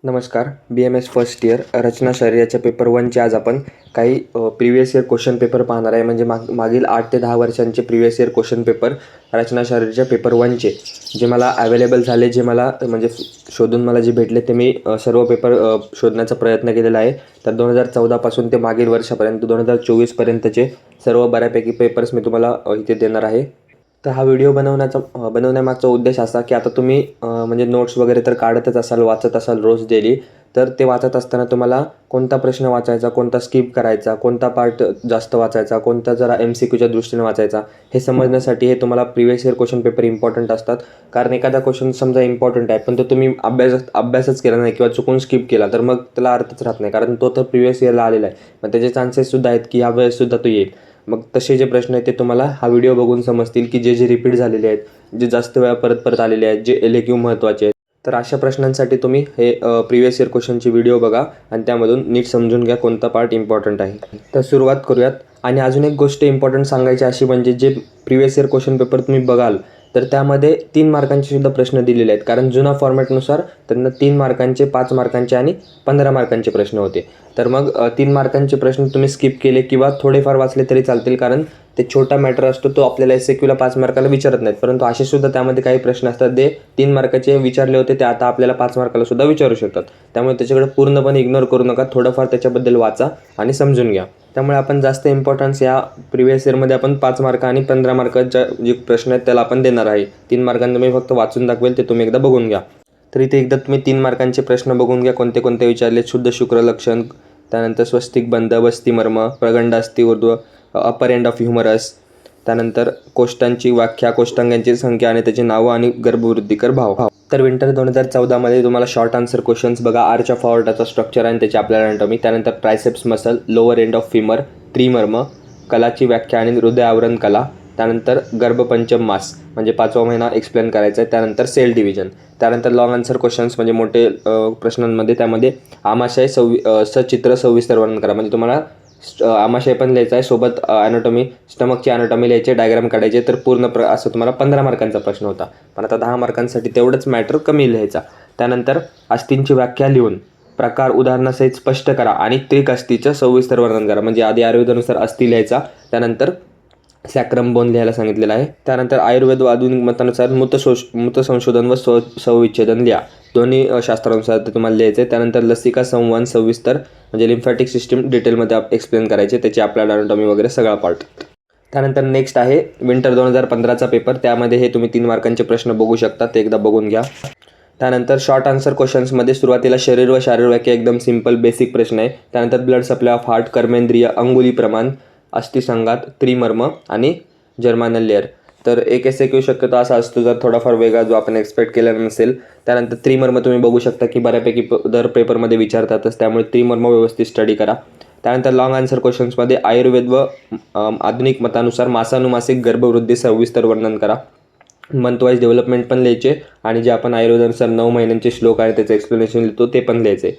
नमस्कार. BMS first year रचना शरीराच्या paper 1चे आज आपण काही प्रिव्हियस इयर क्वेश्चन पेपर पाहणार आहे. म्हणजे मागील 8 ते 10 वर्षांचे प्रिव्हियस इयर क्वेश्चन पेपर रचना शरीराच्या पेपर 1चे जे मला अवेलेबल झाले, जे मला म्हणजे शोधून मला जे भेटले ते मी सर्व पेपर शोधण्याचा प्रयत्न केलेला आहे. तर 2014 पासून ते मागील वर्षापर्यंत 2024 पर्यंतचे सर्व बऱ्यापैकी पेपर्स मी तुम्हाला इथे देणार आहे. तर हा व्हिडिओ बनवण्यामागचा उद्देश असा की आता तुम्ही म्हणजे नोट्स वगैरे तर काढतच असाल, वाचत असाल रोज डेली. तर ते वाचत असताना तुम्हाला कोणता प्रश्न वाचायचा, कोणता स्किप करायचा, कोणता पार्ट जास्त वाचायचा, कोणता जरा MCQच्या दृष्टीने वाचायचा, हे समजण्यासाठी हे तुम्हाला previous year question paper important असतात. कारण एखादा क्वेश्चन समजा इम्पॉर्टंट आहे पण तो तुम्ही अभ्यासच केला नाही किंवा चुकून स्किप केला तर मग त्याला अर्थच राहत नाही, कारण तो तर प्रिव्हियस इयरला आलेला आहे. मग त्याचे चान्सेससुद्धा आहेत की ह्या वेळेससुद्धा तो येईल. मग तसे जे प्रश्न आहेत ते तुम्हाला हा व्हिडिओ बघून समजतील की जे रिपीट झालेले आहेत, जे जास्त वेळा परत आलेले आहेत, जे LAQ महत्त्वाचे आहेत. तर अशा प्रश्नांसाठी तुम्ही हे प्रिव्हियस इयर क्वेश्चनची व्हिडिओ बघा आणि त्यामधून नीट समजून घ्या कोणता पार्ट इम्पॉर्टंट आहे. तर सुरुवात करूयात. आणि अजून एक गोष्ट इम्पॉर्टंट सांगायची अशी म्हणजे जे प्रिव्हियस इयर क्वेश्चन पेपर तुम्ही बघाल तर त्यामध्ये 3 मार्कांचे सुद्धा प्रश्न दिलेले आहेत. कारण जुना फॉर्मॅटनुसार त्यांना 3 मार्कांचे, 5 मार्कांचे आणि 15 मार्कांचे प्रश्न होते. तर मग 3 मार्कांचे प्रश्न तुम्ही स्किप केले किंवा थोडेफार वाचले तरी चालतील, कारण ते छोटा मॅटर असतो, तो आपल्याला SAQला 5 मार्काला विचारत नाहीत. परंतु असे सुद्धा त्यामध्ये काही प्रश्न असतात जे 3 मार्काचे विचारले होते ते आता आपल्याला 5 मार्काला सुद्धा विचारू शकतात. त्यामुळे त्याच्याकडे पूर्णपणे इग्नोर करू नका, थोडंफार त्याच्याबद्दल वाचा आणि समजून घ्या. त्यामुळे आपण जास्त इम्पॉर्टन्स या प्रिव्हियस इयरमध्ये आपण 5 मार्क आणि 15 मार्काच्या जे प्रश्न आहेत त्याला आपण देणार आहे. 3 मार्कांना मी फक्त वाचून दाखवेल, ते तुम्ही एकदा बघून घ्या. तर इथे एकदा तुम्ही 3 मार्कांचे प्रश्न बघून घ्या कोणते कोणते विचारले. शुद्ध शुक्र लक्षण, त्यानंतर स्वस्तिक बंध, वस्ती मर्म, प्रगंडास्थी ऊर्ध्व, अपर एंड ऑफ ह्युमरस, त्यानंतर कोष्टांची व्याख्या, कोष्टांगांची संख्या आणि त्याची नावं आणि गर्भवृद्धीकर भाव. तर विंटर 2014मध्ये तुम्हाला शॉर्ट आन्सर क्वेश्चन्स बघा. आर्च ऑफ ऑर्टाचा स्ट्रक्चर आणि त्याची आपल्याला अनाटॉमी, त्यानंतर triceps muscle, lower end of femur, त्रिमर्म, कलाची व्याख्या आणि हृदय आवरण कला, त्यानंतर गर्भपंचम मास म्हणजे 5वा महिना एक्सप्लेन करायचा आहे, त्यानंतर सेल डिव्हिजन, त्यानंतर लॉंग आन्सर क्वेश्चन्स म्हणजे मोठे प्रश्नांमध्ये त्यामध्ये आमाशय सचित्र सविस्तर वर्णन करा. म्हणजे तुम्हाला आमाशय पण लिहायचा आहे, सोबत अनाटॉमी, स्टमकची अनाटॉमी लिहायची, डायग्राम काढायचे. तर पूर्ण असं तुम्हाला 15 मार्कांचा प्रश्न होता, पण आता 10 मार्कांसाठी तेवढंच मॅटर कमी लिहायचा. त्यानंतर अस्थींची व्याख्या लिहून प्रकार उदाहरणासहित स्पष्ट करा आणि त्रिक अस्थीचं सविस्तर वर्णन करा. म्हणजे आधी आयुर्वेदानुसार अस्थी लिहायचा, त्यानंतर सॅक्रम बोन लिहायला सांगितलेलं आहे, त्यानंतर आयुर्वेद व आधुनिक मतानुसार मूत संशोधन व स्वविच्छेदन लिहा. दोन्ही शास्त्रानुसार ते तुम्हाला लिहायचं आहे. त्यानंतर लसिका संवहन सविस्तर म्हणजे लिम्फॅटिक सिस्टीम डिटेलमध्ये एक्सप्लेन करायचे, त्याची आपल्याला अनाटॉमी वगैरे सगळा पार्ट. त्यानंतर नेक्स्ट आहे विंटर 2015चा पेपर. त्यामध्ये हे तुम्ही 3 मार्कांचे प्रश्न बघू शकता, ते एकदा बघून घ्या. त्यानंतर शॉर्ट आन्सर क्वेश्चन्समध्ये सुरुवातीला शरीर व शारीरव्याख्या एकदम सिंपल बेसिक प्रश्न आहे. त्यानंतर ब्लड सप्लाय ऑफ हार्ट, कर्मेंद्रिय, अंगुली प्रमाण, अस्थिसंघात, त्रिमर्म आणि जर्मानल लेअर. तर एक SAQ शक्यतो असा असतो जर थोडाफार वेगळा जो आपण एक्सपेक्ट केलेला नसेल. त्यानंतर त्रिमर्म तुम्ही बघू शकता की बऱ्यापैकी दर पेपरमध्ये विचारतातच, त्यामुळे त्रिमर्म व्यवस्थित स्टडी करा. त्यानंतर लॉंग आन्सर क्वेश्चन्समध्ये आयुर्वेद व आधुनिक मतानुसार मासानुमासिक गर्भवृद्धी सविस्तर वर्णन करा. मंथ वाईज डेव्हलपमेंट पण लिहायचे आणि जे आपण आयुर्वेदानुसार 9 महिन्यांचे श्लोक आहे त्याचं एक्सप्लेनेशन लिहितो ते पण लिहायचे.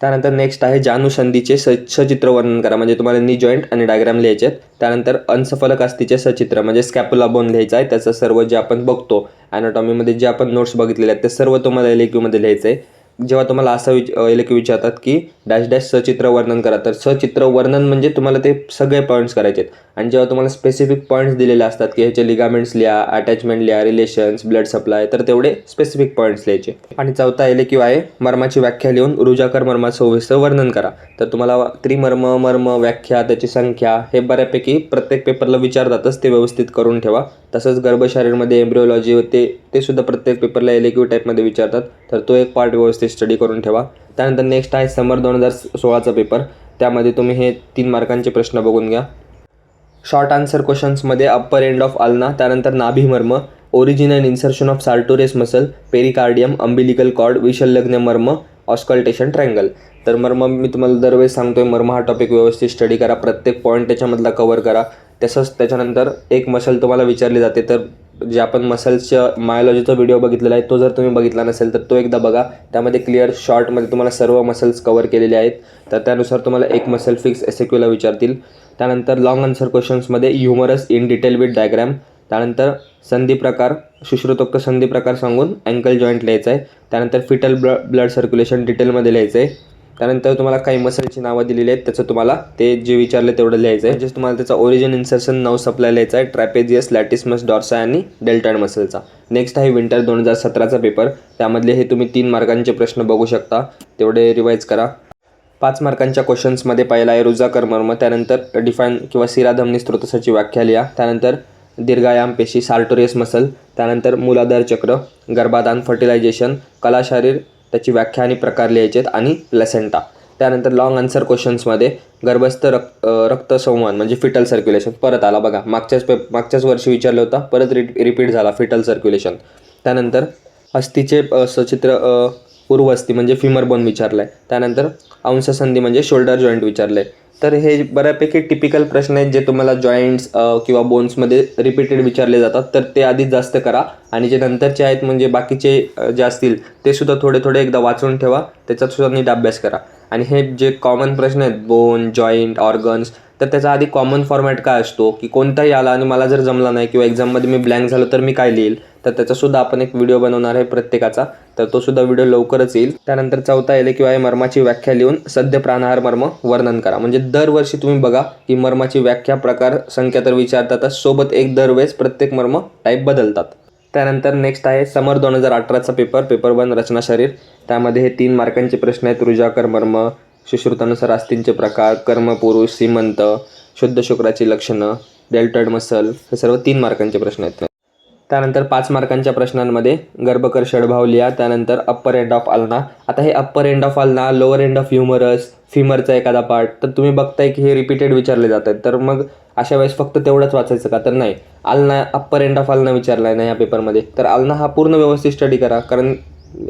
त्यानंतर नेक्स्ट आहे जानुसंधीचे सचित्र वर्णन करा. म्हणजे तुम्हाला नी जॉईंट आणि डायग्राम लिहायचे आहेत. त्यानंतर अंशफलक अस्थिचे सचित्र म्हणजे स्कॅपुला बोन लिहायचं आहे, त्याचं सर्व जे आपण बघतो ॲनाटॉमीमध्ये जे आपण नोट्स बघितलेले आहेत ते सर्व तुम्हाला LAQमध्ये लिहायचं आहे. जेव्हा तुम्हाला असं LAQ विचारतात की डॅश डॅश सचित्र वर्णन करा, तर सचित्र वर्णन म्हणजे तुम्हाला ते सगळे पॉईंट्स करायचे आहेत. आणि जेव्हा तुम्हाला स्पेसिफिक पॉईंट्स दिलेले असतात की ह्याचे लिगामेंट्स लिहा, अटॅचमेंट लिहा, रिलेशन्स, ब्लड सप्लाय, तर तेवढे स्पेसिफिक पॉईंट्स लिहायचे. आणि चौथा LAQ आहे मर्माची व्याख्या लिहून रुजाकर मर्माचं सविस्तर वर्णन करा. तर तुम्हाला त्रिमर्म, मर्म, व्याख्या, त्याची संख्या हे बऱ्यापैकी प्रत्येक पेपरला विचारतातच, ते व्यवस्थित करून ठेवा. तसंच गर्भशारीरमध्ये एम्ब्रिओलॉजी होते ते सुद्धा प्रत्येक पेपरला LAQ टाईपमध्ये विचारतात, तर तो एक पार्ट व्यवस्थित स्टडी करून ठेवा. त्यानंतर नेक्स्ट आहे समर 2016चा पेपर. त्यामध्ये तुम्ही हे 3 मार्कांचे प्रश्न बघून घ्या. शॉर्ट आन्सर क्वेश्चन्समध्ये अप्पर एंड ऑफ अल्ना, त्यानंतर नाभिमर्म, origin and insertion of sartorius muscle, pericardium, umbilical cord, विषल्लग्न मर्म, ऑस्कल्टेशन ट्रँगल. तर मर्म मी तुम्हाला दरवेळेस सांगतोय, मर्म हा टॉपिक व्यवस्थित स्टडी करा, प्रत्येक पॉईंट त्याच्यामधला कव्हर करा. तसंच त्याच्यानंतर एक मसल तुम्हाला विचारली जाते, तर जे आपण मसल्सच्या मायोलॉजीचा व्हिडिओ बघितलेला आहे तो जर तुम्ही बघितला नसेल तर तो एकदा बघा. त्यामध्ये क्लिअर शॉर्टमध्ये तुम्हाला सर्व मसल्स कव्हर केलेले आहेत, तर त्यानुसार तुम्हाला एक मसल फिक्स SAQला विचारतील. त्यानंतर लॉंग आन्सर क्वेश्चन्समध्ये humerus in detail with diagram, त्यानंतर संधी प्रकार, सुश्रुतोक्त संधी प्रकार सांगून अँकल जॉईंट लिहायचं आहे. त्यानंतर फिटल ब्लड सर्क्युलेशन डिटेलमध्ये लिहायचं आहे. त्यानंतर तुम्हाला काही मसलची नावं दिलेली आहेत, त्याचं तुम्हाला ते जे विचारले तेवढं लिहायचं आहे. म्हणजेच तुम्हाला त्याचा ओरिजिन, इन्सर्शन, नर्व सप्लाय लिहायचा आहे, ट्रॅपेझियस, लॅटिसमस डॉर्सा आणि डेल्टॉइड मसलचा. नेक्स्ट आहे विंटर 2017चा पेपर. त्यामधले हे तुम्ही 3 मार्कांचे प्रश्न बघू शकता, तेवढे रिवाईज करा. 5 मार्कांच्या क्वेश्चन्समध्ये पहिला आहे रुजाकर मर्म. त्यानंतर डिफाईन किंवा शिराधमनी स्त्रोतसाची व्याख्या लिहा. त्यानंतर दीर्घायाम पेशी, सार्टोरियस मसल. त्यानंतर मूलाधार चक्र, गर्भाधान, फर्टिलायझेशन, कलाशरीर, त्याची व्याख्या आणि प्रकार लिहायचे आहेत आणि प्लेसेंटा. त्यानंतर लॉंग आन्सर क्वेश्चन्समध्ये गर्भस्थ रक्तसंवहन म्हणजे फिटल सर्क्युलेशन परत आला बघा, मागच्याच वर्षी विचारलं होता, परत रिपीट झाला फिटल सर्क्युलेशन. त्यानंतर अस्थिचे सचित्र उर्वस्थी म्हणजे फिमर बोन विचारलं आहे. त्यानंतर अंशसंधी म्हणजे शोल्डर जॉईंट विचारलं आहे. तर हे बऱ्यापैकी टिपिकल प्रश्न आहेत जे तुम्हाला जॉईंट्स किंवा बोन्समध्ये रिपीटेड विचारले जातात, तर ते आधीच जास्त करा. आणि जे नंतरचे आहेत म्हणजे बाकीचे जे असतील ते सुद्धा थोडे थोडे एकदा वाचून ठेवा, त्याच्यात सुद्धा नीट अभ्यास करा. आणि हे जे कॉमन प्रश्न आहेत बोन, जॉईंट, ऑर्गन्स, तर त्याचा आधी कॉमन फॉर्मॅट काय असतो की कोणताही आला आणि मला जर जमला नाही किंवा एक्झाममध्ये मी ब्लँक झालो तर मी काय लिहिल, तर त्याचासुद्धा आपण एक व्हिडिओ बनवणार आहे प्रत्येकाचा, तर तो सुद्धा व्हिडिओ लवकरच येईल. त्यानंतर चौथा LAQI मर्माची व्याख्या लिहून सद्य प्राणहार मर्म वर्णन करा. म्हणजे दरवर्षी तुम्ही बघा की मर्माची व्याख्या, प्रकार, संख्या तर विचारतातच, सोबत एक दरवेळेस प्रत्येक मर्म टाईप बदलतात. त्यानंतर नेक्स्ट आहे समर 2018चा पेपर 1 रचना शरीर. त्यामध्ये हे 3 मार्कांचे प्रश्न आहेत. रुजाकर मर्म, सुश्रुतानुसार अस्थिंचे प्रकार, कर्मपुरुष, सीमंत, शुद्ध शुक्राची लक्षणं, डेल्टॉइड मसल, हे सर्व 3 मार्कांचे प्रश्न आहेत. त्यानंतर 5 मार्कांच्या प्रश्नांमध्ये गर्भकर षडभाव लिहा. त्यानंतर अप्पर एंड ऑफ अल्ना. आता हे upper end of ulna, lower end of humerus, फिमरचा एखादा पार्ट, तर तुम्ही बघताय की हे रिपीटेड विचारले जात आहेत, तर मग अशा वेळेस फक्त तेवढंच वाचायचं का, तर नाही. Ulna, upper end of ulna विचारला आहे ना या पेपरमध्ये, तर अल्ना हा पूर्ण व्यवस्थित स्टडी करा, कारण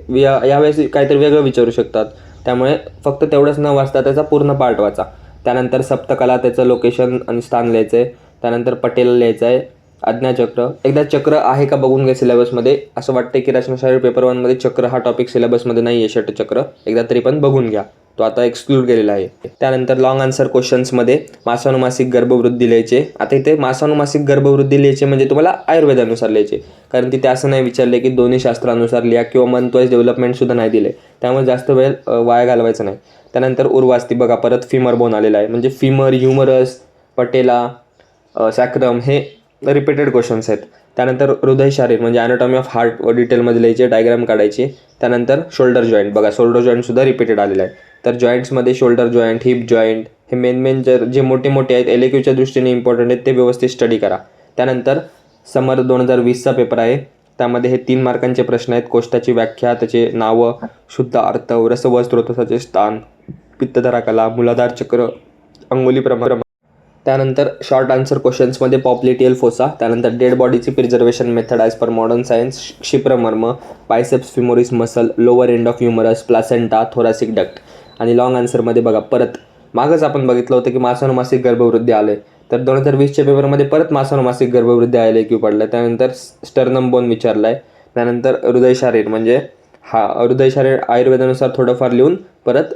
यावेळेस काहीतरी वेगळं विचारू शकतात, त्यामुळे फक्त तेवढंच न वाचता त्याचा पूर्ण पार्ट वाचा. त्यानंतर सप्तकला, त्याचं लोकेशन आणि स्थान लिहायचं आहे. त्यानंतर पटेल लिहायचं आहे. आज्ञाचक्र, एकदा चक्र आहे का बघून घ्या सिलेबसमध्ये. असं वाटतं की रचनाशास्त्र पेपर 1मध्ये चक्र हा टॉपिक सिलेबसमध्ये नाही आहे, षटचक्र, एकदा तरी पण बघून घ्या, तो आता एक्सक्लूड केलेला आहे. त्यानंतर लॉंग आन्सर क्वेश्चन्समध्ये मासानुमासिक गर्भवृद्धी लिहायचे. आता इथे मासानुमासिक गर्भवृद्धी लिहायचे म्हणजे तुम्हाला आयुर्वेदानुसार लिहायचे, कारण तिथे असं नाही विचारले की दोन्ही शास्त्रानुसार लिहा किंवा मंथ वाईज डेव्हलपमेंटसुद्धा नाही दिले, त्यामुळे जास्त वेळ वाया घालवायचा नाही. त्यानंतर उर्वास्ती बघा, परत फिमर बोन आलेला आहे, म्हणजे फिमर, ह्युमरस, पटेला, सॅक्रम हे रिपीटेड क्वेश्चन्स आहेत. त्यानंतर हृदय शारीर म्हणजे ॲनाटॉमी ऑफ हार्ट डिटेलमध्ये लिहायचे, डायग्राम काढायचे. त्यानंतर शोल्डर जॉईंट बघा, शोल्डर जॉईंटसुद्धा रिपीटेड आलेला आहे. तर जॉईंट्समध्ये शोल्डर जॉईंट, हिप जॉईंट, हे मेन जे मोठे मोठे आहेत LAQच्या दृष्टीने इम्पॉर्टंट आहेत, ते व्यवस्थित स्टडी करा. त्यानंतर समर 2020चा पेपर आहे. त्यामध्ये हे 3 मार्कांचे प्रश्न आहेत. कोष्ठाची व्याख्या, त्याचे नावं, शुद्ध अर्थ, रसव स्त्रोतसाचे स्थान, पित्तधरा कला, मूलाधार चक्र, अंगुली प्रमाण. त्यानंतर शॉर्ट आन्सर क्वेश्चन्समध्ये पॉप्लिटियल फोसा. त्यानंतर डेड बॉडीची preservation method as per modern science, क्षिप्रमर्म, biceps femoris muscle, lower end of humerus, placenta, thoracic duct. आणि लॉंग आन्सरमध्ये बघा, परत मागच आपण बघितलं होतं की मासानुमासिक गर्भवृद्धी आले, तर 2020च्या पेपरमध्ये परत मासानुमासिक गर्भवृद्धी LAQ पडलं. त्यानंतर स्टर्नम बोन विचारला आहे. त्यानंतर हृदय शारीर म्हणजे हृदय शारीर आयुर्वेदानुसार थोडंफार लिहून परत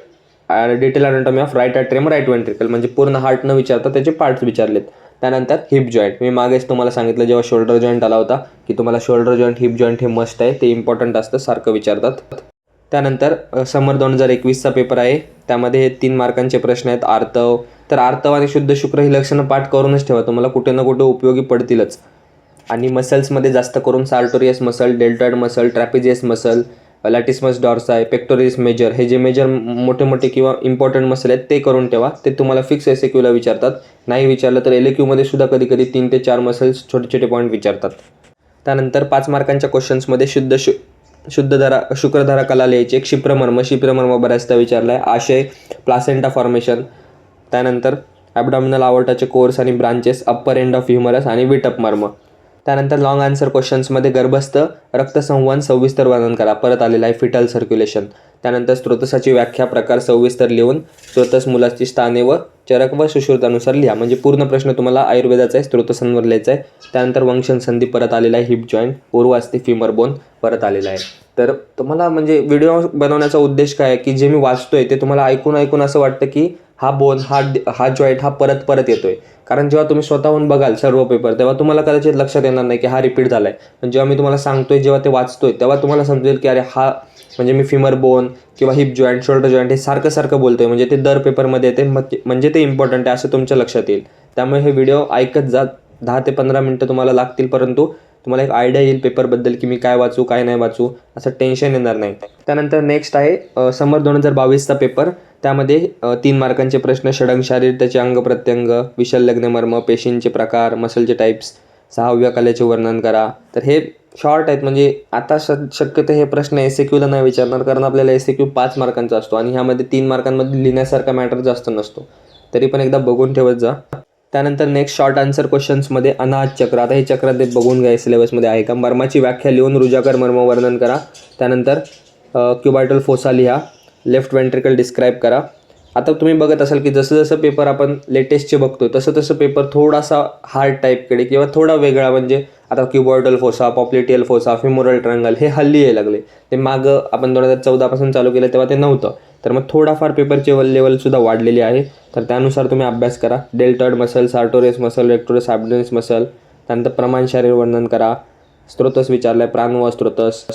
detail anatomy of right atrium, right ventricle, म्हणजे पूर्ण हार्ट न विचारता त्याचे पार्ट्स विचारलेत. त्यानंतर हिप जॉईंट, मी मागेच तुम्हाला सांगितलं जेव्हा शोल्डर जॉईंट आला होता की तुम्हाला शोल्डर जॉईंट, हिप जॉईंट हे मस्ट आहे, ते इम्पॉर्टंट असतं, सारखं विचारतात. त्यानंतर समर 2021चा पेपर आहे. त्यामध्ये हे 3 मार्कांचे प्रश्न आहेत. आर्तव, तर आर्तव आणि शुद्ध शुक्र ही लक्षणं पाठ करूनच ठेवा, तुम्हाला कुठे ना कुठे उपयोगी पडतीलच. आणि मसल्समध्ये जास्त करून sartorius muscle, deltoid muscle, trapezius muscle, latissimus dorsi, pectoris major, हे जे मेजर मोठे मोठे किंवा इम्पॉर्टंट मसल आहेत ते करून ठेवा, ते तुम्हाला फिक्स SAQला विचारतात. नाही विचारलं तर LAQमध्ये सुद्धा कधी 3 ते 4 मसल्स छोटे छोटे पॉईंट विचारतात. त्यानंतर 5 मार्कांच्या क्वेश्चन्समध्ये शुद्धधरा शुक्रधरा कला लिहायचे. क्षिप्रमर्म बऱ्याचदा विचारला आहे. आशय, प्लासेंटा फॉर्मेशन. त्यानंतर ॲबडॉमिनल आवर्टाचे कोर्स आणि branches, upper end of humerus आणि विटअप मर्म. त्यानंतर लॉंग आन्सर क्वेश्चन्समध्ये गर्भस्थ रक्तसंवहन सविस्तर वर्णन करा, परत आलेला आहे. Foetal circulation. त्यानंतर स्त्रोतसाची व्याख्या, प्रकार सविस्तर लिहून स्त्रोतस मुलाची स्थाने व चरक व सुश्रुतानुसार लिहा, म्हणजे पूर्ण प्रश्न तुम्हाला आयुर्वेदाचा आहे, स्त्रोतसांवर लिहायचा आहे. त्यानंतर वंशन संधी परत आलेला आहे. हिप जॉईंट, उर्वास्ती, फिमर बोन परत आलेला आहे. तर तुम्हाला म्हणजे व्हिडिओ बनवण्याचा उद्देश काय आहे की जे मी वाचतोय ते तुम्हाला ऐकून असं वाटतं की हा बोन हा जॉईंट हा परत परत येतोय. कारण जेव्हा तुम्ही स्वतःहून बघाल सर्व पेपर तेव्हा तुम्हाला कदाचित लक्षात येणार नाही की हा रिपीट झालाय. पण जेव्हा मी तुम्हाला सांगतोय, जेव्हा ते वाचतोय, तेव्हा तुम्हाला समजेल की अरे हा म्हणजे मी फिमर बोन किंवा हिप जॉईंट, शोल्डर जॉईंट हे सारखं सारखं बोलतोय, म्हणजे ते दर पेपरमध्ये येते, म्हणजे ते इम्पॉर्टंट आहे असं तुमच्या लक्षात येईल. त्यामुळे हे व्हिडिओ ऐकत जा. 10 ते 15 मिनटं तुम्हाला लागतील, परंतु तुम्हाला एक आयडिया येईल पेपरबद्दल की मी काय वाचू काय नाही वाचू, असं टेन्शन येणार नाही. त्यानंतर नेक्स्ट आहे समर 2022चा पेपर. त्यामध्ये 3 मार्कांचे प्रश्न, षडंग शारीर, त्याचे अंग प्रत्यंग, विशल्यग्न मर्म, पेशींचे प्रकार, मसलचे टाईप्स, 6व्या कलेचे वर्णन करा. तर हे शॉर्ट आहेत, म्हणजे आता शक्यतो हे प्रश्न SAQला नाही विचारणार, कारण आपल्याला SAQ 5 मार्कांचा असतो आणि ह्यामध्ये 3 मार्कांमध्ये लिहिण्यासारखा मॅटर जास्त नसतो. तरी पण एकदा बघून ठेवत जा. त्यानंतर नेक्स्ट शॉर्ट आन्सर क्वेश्चन्समध्ये अनाहत चक्र. आता हे चक्र ते बघून घ्या, सिलेबसमध्ये आहे का. मर्माची व्याख्या लिहून रुजाकर मर्म वर्णन करा. त्यानंतर क्युबायटल फोसा लिहा. लेफ्ट वेंट्रिकल डिस्क्राईब करा. आता तुम्ही बघत असाल की जसं जसं पेपर आपण लेटेस्टचे बघतो तसं तसं पेपर थोडासा हार्ड टाईपकडे किंवा थोडा वेगळा, म्हणजे आता cubital fossa, popliteal fossa, femoral triangle हे हल्ली यायला लागले. ते मागं आपण 2014 चालू केलं तेव्हा ते नव्हतं. तर मग थोडाफार पेपरची लेवलसुद्धा वाढलेली आहे. तर त्यानुसार तुम्ही अभ्यास करा. Deltoid muscle, sartorius muscle, rectus abdominis muscle. त्यानंतर प्रमाण शारीर वर्णन करा. स्त्रोतस विचारलाय, प्राणवायू स्त्रोतस.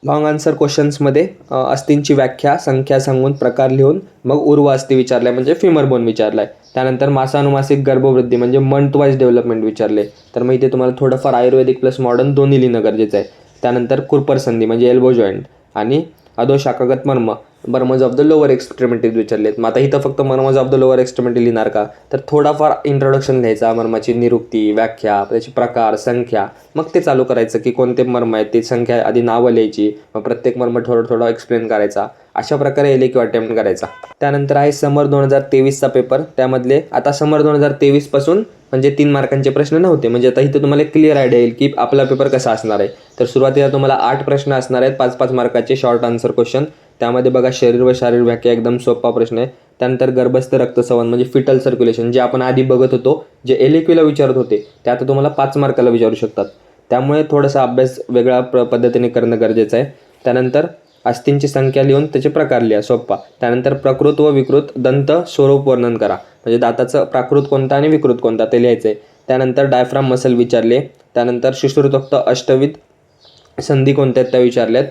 लॉंग आन्सर क्वेश्चन्समध्ये अस्थिंची व्याख्या, संख्या सांगून, प्रकार लिहून, मग उर्व अस्थी विचारलाय म्हणजे फिमर बोन विचारलाय. त्यानंतर मासानुमासिक गर्भवृद्धी म्हणजे मंथ वाईज डेव्हलपमेंट विचारले. तर मग इथे तुम्हाला थोडंफार आयुर्वेदिक प्लस मॉडर्न दोन्ही लिहिणं गरजेचं आहे. त्यानंतर कुरपर संधी म्हणजे एल्बो जॉईंट आणि अधोशाखागत मर्म, मर्मज ऑफ द लोअर एक्स्ट्रीमिटीज विचारलेत. मग आता इथं फक्त मर्मज ऑफ द लोअर एक्स्ट्रीमिटी लिहिणार का, तर थोडाफार इंट्रोडक्शन लिहायचा, मर्माची निरुक्ती, व्याख्या, त्याची प्रकार, संख्या, मग ते चालू करायचं की कोणते मर्म आहेत ते संख्या आधी नावं लिहायची, मग प्रत्येक मर्म थोडं थोडं एक्सप्लेन करायचा. अशा प्रकारे LAQ अटेम्प्ट करायचा. त्यानंतर आहे समर 2023चा पेपर. त्यामधले आता समर 2023 पासून म्हणजे 3 मार्कांचे प्रश्न नव्हते, म्हणजे आता इथं तुम्हाला क्लिअर आयडिया येईल की आपला पेपर कसा असणार आहे. तर सुरुवातीला तुम्हाला 8 प्रश्न असणार आहेत, 5-5 मार्काचे शॉर्ट आन्सर क्वेश्चन. त्यामध्ये बघा शरीर व शारीर व्याख्या एकदम सोपा प्रश्न आहे. त्यानंतर गर्भस्थ रक्तस्राव म्हणजे फिटल सर्क्युलेशन, जे आपण आधी बघत होतो, जे LAQला विचारत होते, ते आता तुम्हाला 5 मार्काला विचारू शकतात. त्यामुळे थोडासा अभ्यास वेगळ्या पद्धतीने करणं गरजेचं आहे. त्यानंतर अस्थिंची संख्या लिहून त्याचे प्रकार लिहा, सोपा. त्यानंतर प्रकृत व विकृत दंत स्वरूप वर्णन करा, म्हणजे दाताचं प्राकृत कोणता आणि विकृत कोणता ते लिहायचं आहे. त्यानंतर डायफ्राम मसल विचारले. त्यानंतर शिश्रुतोक्त अष्टविध संधी कोणत्या आहेत त्या विचारल्यात.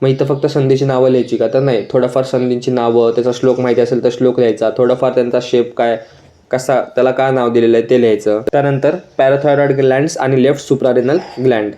मग इथं फक्त संधीची नावं लिहायची का, तर नाही, थोडंफार संधींची नावं, त्याचा श्लोक माहिती असेल तर श्लोक लिहायचा, थोडंफार त्यांचा शेप काय, कसा, त्याला काय नाव दिलेलं आहे ते लिहायचं. त्यानंतर पॅराथायरॉइड ग्लँड्स आणि left suprarenal gland.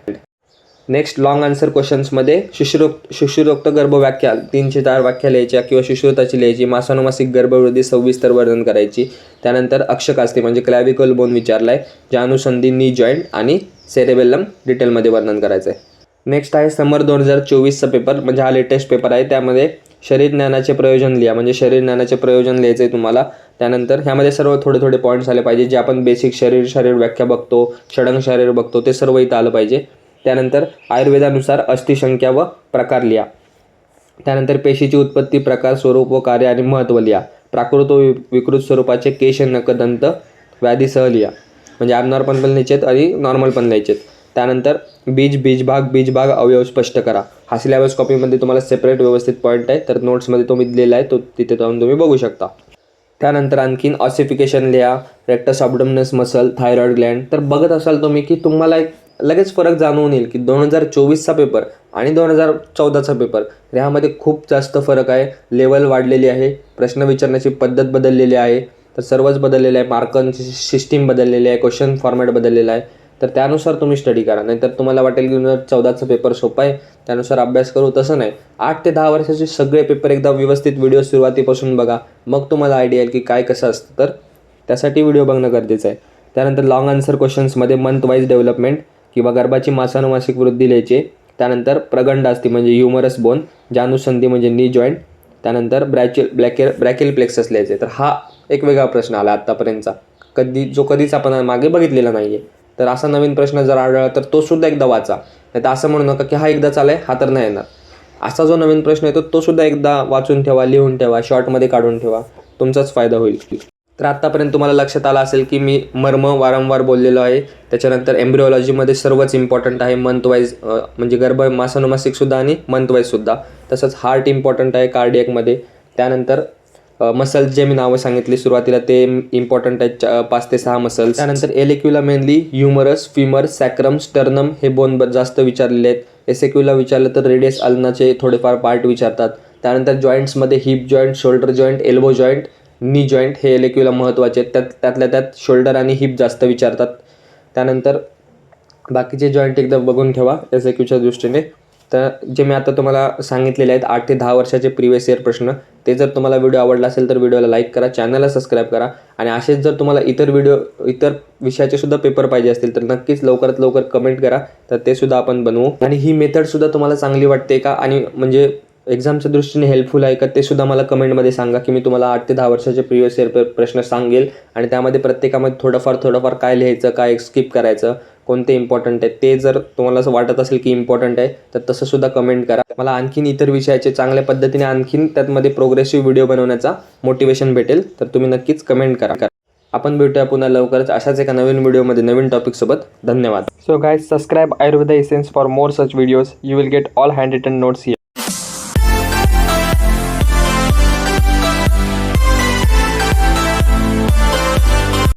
Next long answer क्वेश्चन्समध्ये शिशुरोक्त गर्भ व्याख्या 304 व्याख्या लिहायच्या किंवा शिशुरताची लिहायची. मासानुमासिक गर्भवृद्धी सविस्तर वर्णन करायची. त्यानंतर अक्षकास्थी म्हणजे क्लॅविकल बोन विचारलाय, ज्यानुसंधी नी जॉईंट आणि सेरेबेलम डिटेलमध्ये वर्णन करायचं आहे. नेक्स्ट आहे समर 2024चा पेपर, म्हणजे हा लेटेस्ट पेपर आहे. त्यामध्ये शरीर ज्ञानाचे प्रयोजन लिहा, म्हणजे शरीर ज्ञानाचे प्रयोजन लिहायचं आहे तुम्हाला. त्यानंतर ह्यामध्ये सर्व थोडे थोडे पॉईंट्स आले पाहिजे, जे आपण बेसिक शरीर व्याख्या बघतो, षडंग शारीर बघतो, ते सर्व इथं आलं पाहिजे. त्यानंतर आयुर्वेदानुसार अस्थिसंख्या व प्रकार लिहा. त्यानंतर पेशीची उत्पत्ती, प्रकार, स्वरूप व कार्य आणि महत्त्व लिहा. प्राकृत व विकृत स्वरूपाचे केश, नख, दंत व्याधीसह लिहा, म्हणजे ॲबनॉर्मल पण लिहायचेत आणि नॉर्मल पण लिहायचेत. त्यानंतर बीजभाग अवयव स्पष्ट करा. हा सिलेबस कॉपीमध्ये तुम्हाला सेपरेट व्यवस्थित पॉईंट आहे, तर नोट्समध्ये तो मी दिलेला आहे, तो तिथे जाऊन तुम्ही बघू शकता. त्यानंतर आणखीन ऑसिफिकेशन लिहा, रेक्टस ॲब्डोमिनस मसल, थायरॉइड ग्लँड. तर बघत असाल तुम्ही की तुम्हाला एक लगेच फरक जाणवून येईल की 2024चा पेपर आणि 2014चा पेपर ह्यामध्ये खूप जास्त फरक आहे. लेवल वाढलेली आहे, प्रश्न विचारण्याची पद्धत बदललेली आहे, तर सर्वच बदललेलं आहे. मार्कांची सिस्टीम बदललेली आहे, क्वेश्चन फॉर्मॅट बदललेला आहे. तर त्यानुसार तुम्ही स्टडी करा, नाहीतर तुम्हाला वाटेल की 2014चा पेपर सोपा आहे त्यानुसार अभ्यास करू, तसं नाही. 8 ते 10 वर्षाचे सगळे पेपर एकदा व्यवस्थित व्हिडिओ सुरुवातीपासून बघा, मग तुम्हाला आयडिया येईल की काय कसं असतं. तर त्यासाठी व्हिडिओ बघणं गरजेचं आहे. त्यानंतर लॉंग आन्सर क्वेश्चन्समध्ये मंथ वाईज डेव्हलपमेंट किंवा गर्भाची मासानुमासिक वृद्धी लिहायची. त्यानंतर प्रगंड असती म्हणजे ह्युमरस बोन, जानुसंधी म्हणजे नी जॉईंट. त्यानंतर ब्रॅकेल प्लेक्सस लिहायचे. तर हा एक वेगळा प्रश्न आला आत्तापर्यंतचा, कधीच आपण मागे बघितलेला नाही आहे. तर असा नवीन प्रश्न जर आढळला तर तो सुद्धा एकदा वाचा, नाही तर असं म्हणू नका की हा एकदा चालाय हा तर नाही येणार. असा जो नवीन प्रश्न येतो तो सुद्धा एकदा वाचून ठेवा, लिहून ठेवा, शॉर्टमध्ये काढून ठेवा, तुमचाच फायदा होईल. तर आत्तापर्यंत तुम्हाला लक्षात आलं असेल की मी मर्म वारंवार बोललेलो आहे. त्याच्यानंतर एम्ब्रिओलॉजीमध्ये सर्वच इम्पॉर्टंट आहे, मंथ वाईज म्हणजे गर्भ मासानुमासिकसुद्धा आणि मंथ वाईजसुद्धा. तसंच हार्ट इम्पॉर्टंट आहे कार्डियकमध्ये. त्यानंतर मसल्स जे मी नावं सांगितली सुरुवातीला ते इम्पॉर्टंट आहेत 5 ते 6 मसल्स. त्यानंतर एल-ए-क्यूला मेनली ह्युमरस, फिमर, सॅक्रम, स्टर्नम हे बोन जास्त विचारलेले आहेत. एस-ए-क्यूला विचारलं तर रेडियस अल्नाचे थोडेफार पार्ट विचारतात. त्यानंतर जॉईंट्समध्ये hip joint, shoulder joint, elbow joint, knee joint हे एल-ए-क्यूला महत्त्वाचे आहेत. त्यातल्या त्यात शोल्डर आणि हिप जास्त विचारतात. त्यानंतर बाकीचे जॉईंट एकदा बघून ठेवा एस-ए-क्यूच्या दृष्टीने. तर जे मी आता तुम्हाला सांगितलेले आहेत 8 ते 10 वर्षाचे प्रिव्हियस इयर प्रश्न, ते जर तुम्हाला व्हिडिओ आवडला असेल तर व्हिडिओला लाईक करा, चॅनलला सबस्क्राईब करा. आणि असेच जर तुम्हाला इतर विषयाचे सुद्धा पेपर पाहिजे असतील तर नक्कीच लवकरात लवकर कमेंट करा, तर ते सुद्धा आपण बनवू. आणि ही मेथडसुद्धा तुम्हाला चांगली वाटते का आणि म्हणजे एक्झामच्या दृष्टीने हेल्पफुल आहे का ते सुद्धा मला कमेंटमध्ये सांगा, की मी तुम्हाला 8 ते 10 वर्षाचे प्रिव्हियस इयर प्रश्न सांगेल आणि त्यामध्ये प्रत्येकामध्ये थोडंफार काय लिहायचं, काय स्किप करायचं, कोणते इम्पॉर्टंट आहे ते जर तुम्हाला असं वाटत असेल की इम्पॉर्टंट आहे तर तसं सुद्धा कमेंट करा. मला आणखीन इतर विषयाचे चांगल्या पद्धतीने आणखीन त्यामध्ये प्रोग्रेसिव्ह व्हिडिओ बनवण्याचा मोटिवेशन भेटेल, तर तुम्ही नक्कीच कमेंट करा. आपण भेटूया पुन्हा लवकरच अशाच एका नवीन व्हिडिओमध्ये नवीन टॉपिकसोबत. धन्यवाद. So guys, subscribe Ayurveda essence for more such videos. You will get all hand written notes here.